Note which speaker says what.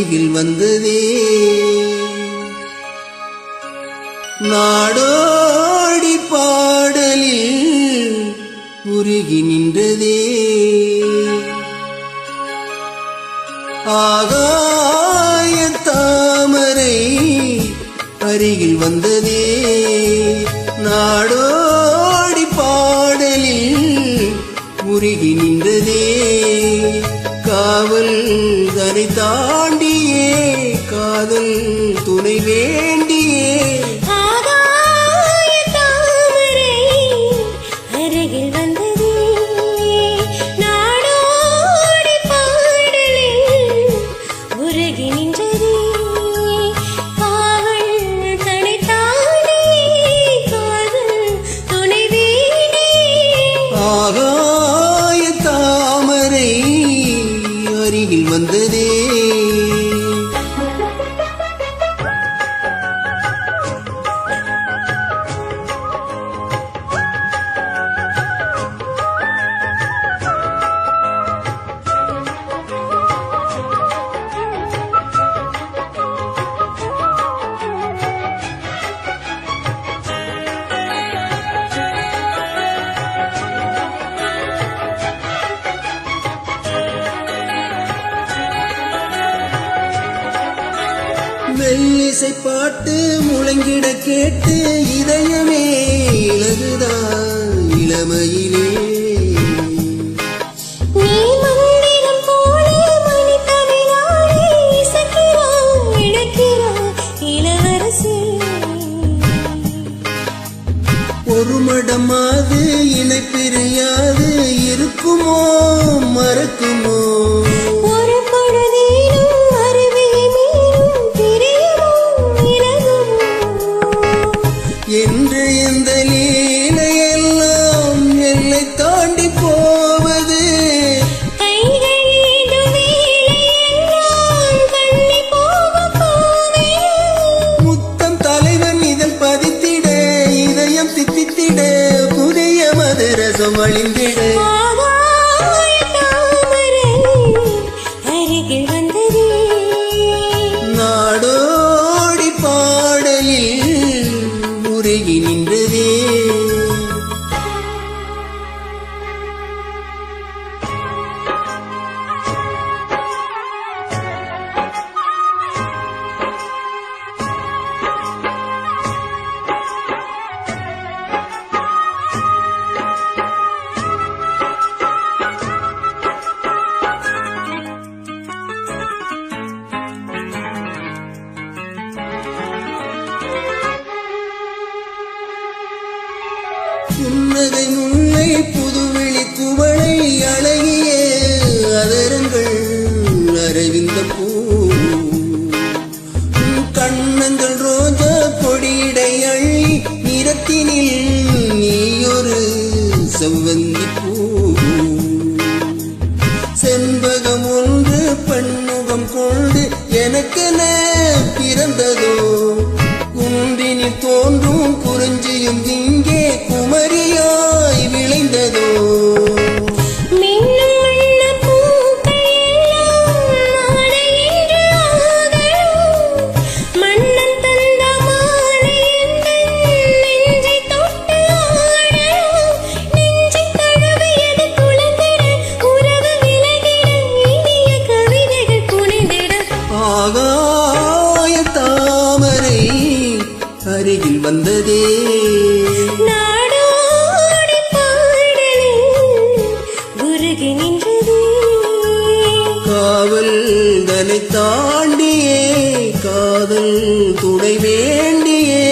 Speaker 1: அருகில் வந்ததே நாடோடி பாடலில் உருகி நின்றதே ஆகாய தாமரை அருகில் வந்ததே நாடோடி பாடலில் உருகி நின்றதே காவல் தனை தாண்டியே காதல் துணை வேண்டியே ஆகாய தாமரை அருகில் வந்ததே மெல்லிசை பாட்டு முழங்கிட கேட்டு இதயமே இலகுதான் இளமையிலே ஒரு மடமாது இணை பிரியாது இருக்குமோ மறக்குமோ என்று இந்த லீலையெல்லாம் எல்லை தாண்டி போவது முத்தம் தலைவன் இதழ் பதித்திட இதயம் தித்தித்திட புதிய மதுரசம் அழிந்திட நாடோடி பாடலில் உருகி நின்றதே புன்னகை முல்லை புதுவெளி குவளை அழகிய அதரங்கள் அரவிந்த பூ கண்ணங்கள் ரோஜா கொடியடை அள்ளி நிறத்தினில் நீயொரு செவ்வந்தி பூ செண்பகம் ஒன்று பன்முகம் கொண்டு எனக்கென பிறந்ததோ குன்றினில் தோன்றும் குறிஞ்சியும் இங்கே குமரியாய் விளைந்ததோ ஆகாய தாமரை அருகில் வந்ததே
Speaker 2: நாடோடி பாடலில் உருகி நின்றதே
Speaker 1: காவல் தனை தாண்டியே காதல் துணை வேண்டியே